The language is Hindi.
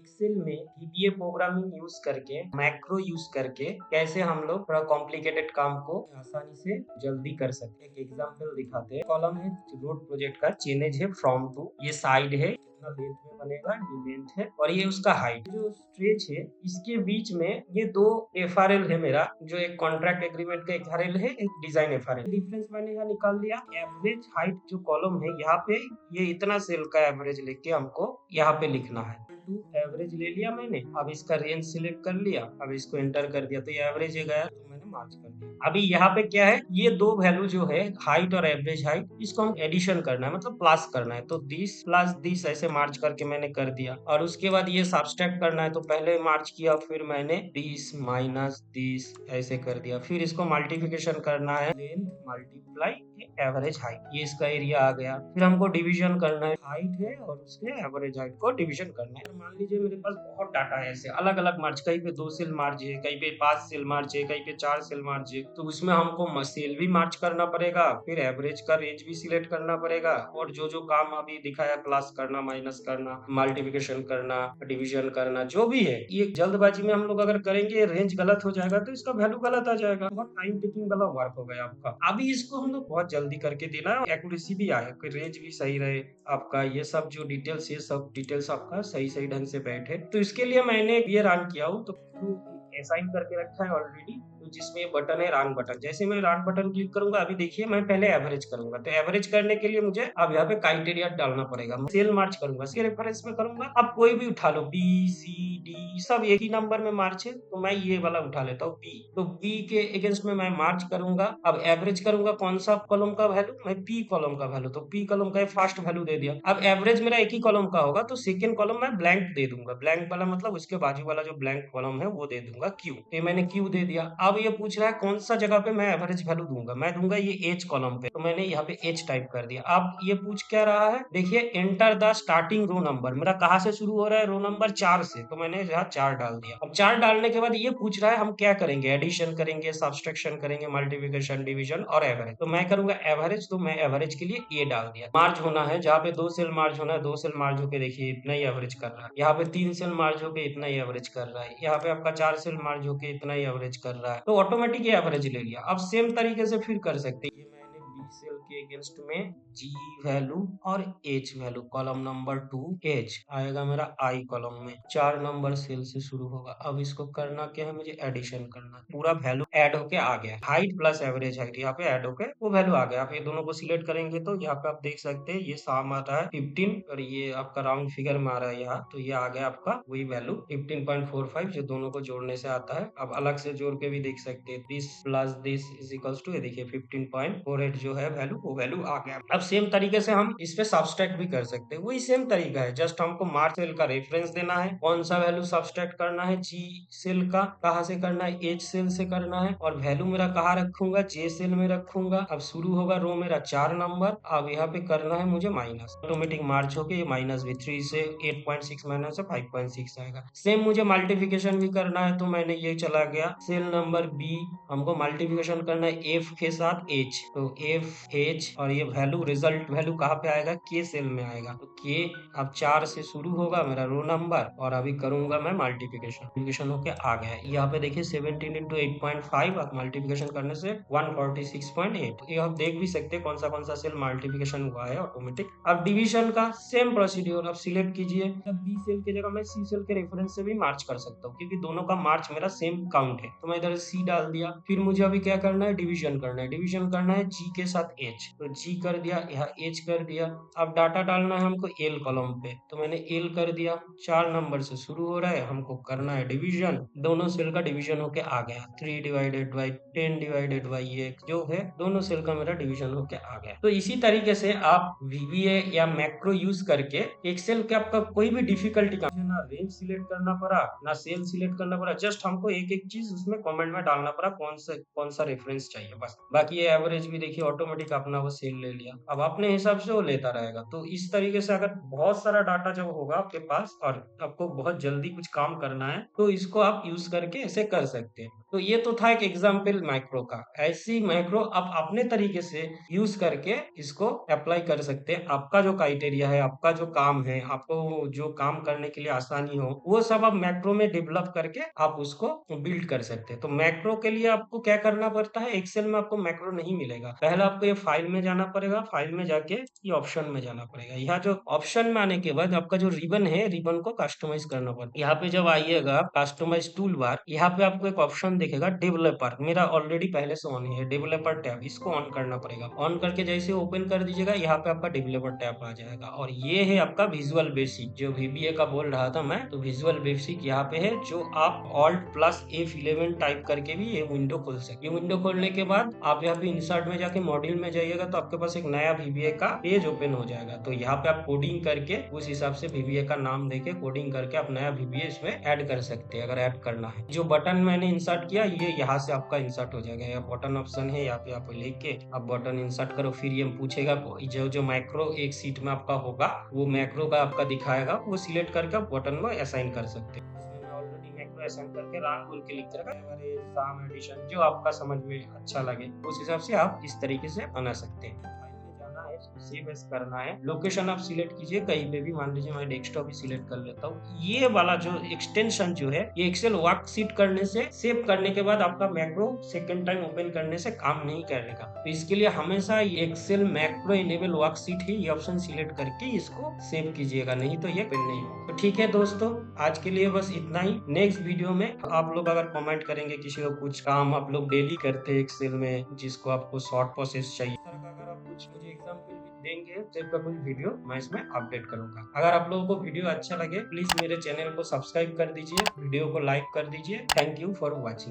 एक्सेल में VBA प्रोग्रामिंग यूज करके मैक्रो यूज करके कैसे हम लोग थोड़ा कॉम्प्लिकेटेड काम को आसानी से जल्दी कर सकते हैं। एक एग्जांपल दिखाते हैं। कॉलम है रोड प्रोजेक्ट का, चेनेज है फ्रॉम टू, ये साइड है कितना लेंथ में बनेगा, ये लेंथ है और ये उसका हाइट। जो स्ट्रेच है इसके बीच में ये दो FRL है मेरा, जो एक कॉन्ट्रैक्ट एग्रीमेंट का FRL है, एक डिजाइन FRL। डिफरेंस मैंने यहाँ निकाल लिया। एवरेज हाइट जो कॉलम है यहाँ पे, ये इतना सेल का एवरेज लेके हमको यहाँ पे लिखना है। एवरेज ले लिया मैंने, अब इसका रेंज सिलेक्ट कर लिया, अब इसको एंटर कर दिया तो ये एवरेज गया, तो मैंने मार्च कर दिया। अभी यहाँ पे क्या है, ये दो वैल्यू जो है हाइट और एवरेज हाइट, इसको हम एडिशन करना है, मतलब प्लस करना है। तो दिस प्लस दिस ऐसे मार्च करके मैंने कर दिया। और उसके बाद ये सब्सट्रैक्ट करना है, तो पहले मार्च किया, फिर मैंने दिस माइनस दिस ऐसे कर दिया। फिर इसको मल्टीप्लिकेशन करना है, लेंथ मल्टीप्लाई एवरेज हाइट, ये इसका एरिया आ गया। फिर हमको डिवीजन करना है, हाइट है और उसके एवरेज हाइट को डिवीजन करना है। मान लीजिए मेरे पास बहुत डाटा है, ऐसे अलग अलग मार्च, कहीं पे 2 सेल मार्च है, कहीं पे 5 सेल मार्च है, कहीं पे 4 सेल मार्च है, तो उसमें हमको सेल भी मार्च करना पड़ेगा, फिर एवरेज का रेंज भी सिलेक्ट करना पड़ेगा, और जो जो काम अभी दिखाया, प्लस करना, माइनस करना, मल्टीप्लिकेशन करना, डिवीजन करना, जो भी है, ये जल्दबाजी में हम लोग अगर करेंगे, रेंज गलत हो जाएगा तो इसका वैल्यू गलत आ जाएगा। बहुत टाइम टेकिंग वाला वर्क हो गया आपका। अभी इसको हम लोग बहुत जल्दी करके देना है, एक्यूरेसी भी आए, कोई रेंज भी सही रहे आपका, ये सब जो डिटेल्स, ये सब डिटेल्स आपका सही सही ढंग से बैठे। तो इसके लिए मैंने ये रन किया हूँ, तो असाइन करके रखा है ऑलरेडी, तो जिसमें बटन है रन बटन। जैसे मैं रन बटन क्लिक करूंगा, अभी देखिए मैं पहले एवरेज करूंगा, तो एवरेज करने के लिए मुझे अब यहाँ पे क्राइटेरिया डालना पड़ेगा। मैं सेल मार्च करूंगा, इसके रेफरेंस में करूंगा। अब कोई भी उठा लो, बी सी डी सब एक ही नंबर में मार्च है, तो मैं ये वाला उठा लेता हूँ बी। तो बी के अगेंस्ट में मैं मार्च करूंगा। अब एवरेज करूंगा कौन सा कॉलम का वैल्यू, मैं पी कॉलम का वैल्यू, तो पी कॉलम का फर्स्ट वैल्यू दे दिया। अब एवरेज मेरा एक ही कॉलम का होगा, तो सेकंड कॉलम मैं ब्लैंक दे दूंगा। ब्लैंक वाला मतलब उसके बाजू वाला जो ब्लैंक कॉलम है वो दे दूंगा क्यू। ये मैंने क्यू दे दिया। अब ये पूछ रहा है कौन सा जगह पे मैं एवरेज वैल्यू दूंगा, मैं दूंगा ये एच कॉलम पे, तो मैंने यहाँ पे एच टाइप कर दिया। अब ये पूछ क्या रहा है, देखिए enter the starting row number, मेरा कहाँ से शुरू हो रहा है, रो नंबर 4 से, तो मैंने यहाँ 4 डाल दिया। अब 4 डालने के बाद ये पूछ रहा है हम क्या करेंगे, एडिशन करेंगे, सब्सट्रैक्शन करेंगे, मल्टीप्लिकेशन, डिवीजन और एवरेज। तो मैं करूंगा एवरेज, तो मैं एवरेज के लिए ये डाल दिया। मार्ज होना है, जहाँ पे 2 सेल मार्ज होना है, 2 सेल मार्ज होके देखिए इतना ही एवरेज कर रहा है। यहाँ पे 3 सेल मार्ज होके इतना ही एवरेज कर रहा है। यहाँ पे आपका 4 सेल मार्ज होके इतना ही एवरेज कर रहा है, तो ऑटोमेटिक ये एवरेज ले लिया। अब सेम तरीके से फिर कर सकते हैं। ये मैंने बी सेल के अगेंस्ट में जी वैल्यू और H value, column number 2 H आएगा मेरा आई कॉलम में, 4 नंबर सेल से शुरू होगा। अब इसको करना क्या है, मुझे एडिशन करना है। पूरा वैल्यू ऐड होके आ गया, हाइट प्लस एवरेज हाइट यहाँ पे ऐड होके वो वैल्यू आ गया। आप ये दोनों को सिलेक्ट करेंगे तो यहाँ पे आप देख सकते हैं ये साम आता है 15, और ये आपका राउंड फिगर में आ रहा है यहाँ, तो ये आ गया आपका वही वैल्यू 15.45, जो दोनों को जोड़ने से आता है। अब अलग से जोड़ के भी देख सकते हैं, this plus this is equals to, ये देखिए 15.48 जो है वैल्यू, वो वैल्यू आ गया। अब सेम तरीके से हम इस पे सब्सट्रैक्ट भी कर सकते हैं, वही सेम तरीका है, जस्ट हमको मार्च सेल का रेफरेंस देना है, कौन सा वैल्यू सब्सट्रैक्ट करना है, जी सेल का कहाँ से करना है, एच सेल से करना है, और वैल्यू मेरा कहाँ रखूंगा, जे सेल में रखूंगा। अब शुरू होगा रो मेरा 4 नंबर, अब यहाँ पे करना है मुझे माइनस, ऑटोमेटिक मार्च होके ये माइनस भी 3 से 8.6 माइनस से 5.6 आएगा। सेम मुझे मल्टीप्लिकेशन भी करना है, तो मैंने ये चला गया सेल नंबर बी, हमको मल्टीप्लिकेशन करना है एफ के साथ एच, तो एफ एच, और ये वैल्यू रिजल्ट वैल्यू कहाँ पे आएगा, के सेल में आएगा, तो के अब 4 से शुरू होगा मेरा रो नंबर, और अभी करूंगा मैं मल्टीप्लिकेशन होके आ गया है। यहाँ पे देखिए 17 इंटू 8.5, अब मल्टीप्लिकेशन करने से 146.8, ये आप देख भी सकते हैं कौन सा सेल मल्टीप्लिकेशन हुआ है ऑटोमेटिक। अब डिवीजन का सेम प्रोसीड्योर, अब सिलेक्ट कीजिए, अब बी सेल की जगह मैं सी सेल के रेफरेंस से भी मार्च कर सकता हूँ, क्योंकि दोनों का मार्च मेरा सेम काउंट है, तो मैं इधर सी डाल दिया। फिर मुझे अभी क्या करना है, डिवीजन करना है, डिवीजन करना है जी के साथ एच, तो जी कर दिया, यहाँ एच कर दिया। अब डाटा डालना है हमको एल कॉलम पे, तो मैंने एल कर दिया, 4 नंबर से शुरू हो रहा है, हमको करना है डिवीजन, दोनों सेल का डिवीजन होके आ गया, 3 डिवाइडेड बाई 10 डिवाइडेड बाई ये जो है दोनों सेल का मेरा डिवीजन होके आ गया। तो इसी तरीके से आप VBA या मैक्रो यूज करके एक्सेल के आपका कोई भी डिफिकल्टी का ना रेंज सिलेक्ट करना पड़ा, ना सेल सिलेक्ट करना पड़ा, जस्ट हमको एक एक चीज उसमें कमेंट में डालना पड़ा, कौन सा रेफरेंस चाहिए बस। बाकी ये एवरेज भी देखिए ऑटोमेटिक अपना वो सेल ले लिया, अब अपने हिसाब से वो लेता रहेगा। तो इस तरीके से अगर बहुत सारा डाटा जब होगा आपके पास और आपको बहुत जल्दी कुछ काम करना है, तो इसको आप यूज करके ऐसे कर सकते हैं। तो ये तो था एक एग्जाम्पल मैक्रो का। ऐसी मैक्रो आप अपने तरीके से यूज करके इसको अप्लाई कर सकते हैं। आपका जो क्राइटेरिया है, आपका जो काम है, आपको जो काम करने के लिए आसानी हो, वो सब आप मैक्रो में डेवलप करके आप उसको बिल्ड कर सकते हैं। तो मैक्रो के लिए आपको क्या करना पड़ता है, एक्सेल में आपको मैक्रो नहीं मिलेगा। पहले आपको ये फाइल में जाना पड़ेगा, फाइल में जाके ये ऑप्शन में जाना पड़ेगा। यहाँ जो ऑप्शन में आने के बाद आपका जो रिबन है, रिबन को कस्टमाइज करना पड़ेगा। यहाँ पे जब आइएगा कस्टमाइज टूल बार, यहाँ पे आपको एक ऑप्शन दिखेगा डेवलपर, मेरा ऑलरेडी पहले से ऑन है डेवलपर टैब, इसको ऑन करना पड़ेगा। ऑन करके जैसे ओपन कर दीजिएगा, यहाँ पे आपका डेवलपर टैब आ जाएगा। और ये है आपका विजुअल बेसिक, जो VBA का बोल रहा था मैं, तो विजुअल बेसिक यहाँ पे है, जो आप Alt+F11 टाइप करके भी ये विंडो खोल सकते। ये विंडो खोलने के बाद आप यहाँ पे इंसर्ट में जाके मॉड्यूल में जाइएगा, तो आपके पास एक नया VBA का पेज ओपन हो जाएगा। तो यहाँ पे आप कोडिंग करके उस हिसाब से VBA का नाम देके कोडिंग करके आप नया VBA इसमें ऐड कर सकते हैं, अगर ऐड करना है। जो बटन मैंने इंसर्ट किया, ये यहाँ से आपका इंसर्ट हो जाएगा। यहाँ बटन ऑप्शन है, यहाँ पे आप लेके आप बटन इंसर्ट करो, फिर ये पूछेगा जो मैक्रो एक सीट में आपका होगा, वो मैक्रो का आपका दिखाएगा, वो सिलेक्ट करके आप बटन में असाइन कर सकते हैं। इसमें मैं ऑलरेडी मैक्रो असाइन करके रान बोल के लिख रखा है, हमारे साम एडिशन, जो आपका समझ में अच्छा लगे उस हिसाब से आप इस तरीके से बना सकते हैं। सेव एज करना है, लोकेशन आप सिलेक्ट कीजिए कहीं पे भी, मान लीजिए मैं डेस्कटॉप ही सिलेक्ट कर लेता हूँ। ये वाला जो एक्सटेंशन जो है, ये एक्सेल वर्कशीट करने से, सेव करने के बाद आपका मैक्रो सेकंड टाइम ओपन करने से काम नहीं करेगा। तो इसके लिए हमेशा एक्सेल मैक्रो इनेबल वर्कशीट ही ये ऑप्शन सिलेक्ट करके इसको सेव कीजिएगा, नहीं तो ये ओपन नहीं होगा। तो ठीक है दोस्तों, आज के लिए बस इतना ही। नेक्स्ट वीडियो में आप लोग अगर कमेंट करेंगे किसी को कुछ काम आप लोग डेली करते हैं एक्सेल में, जिसको आपको शॉर्ट प्रोसेस चाहिए, अगर आप कुछ मुझे एग्जाम्पल देंगे का कोई वीडियो मैं इसमें अपडेट करूंगा। अगर आप लोगों को वीडियो अच्छा लगे, प्लीज मेरे चैनल को सब्सक्राइब कर दीजिए, वीडियो को लाइक कर दीजिए। Thank you for watching.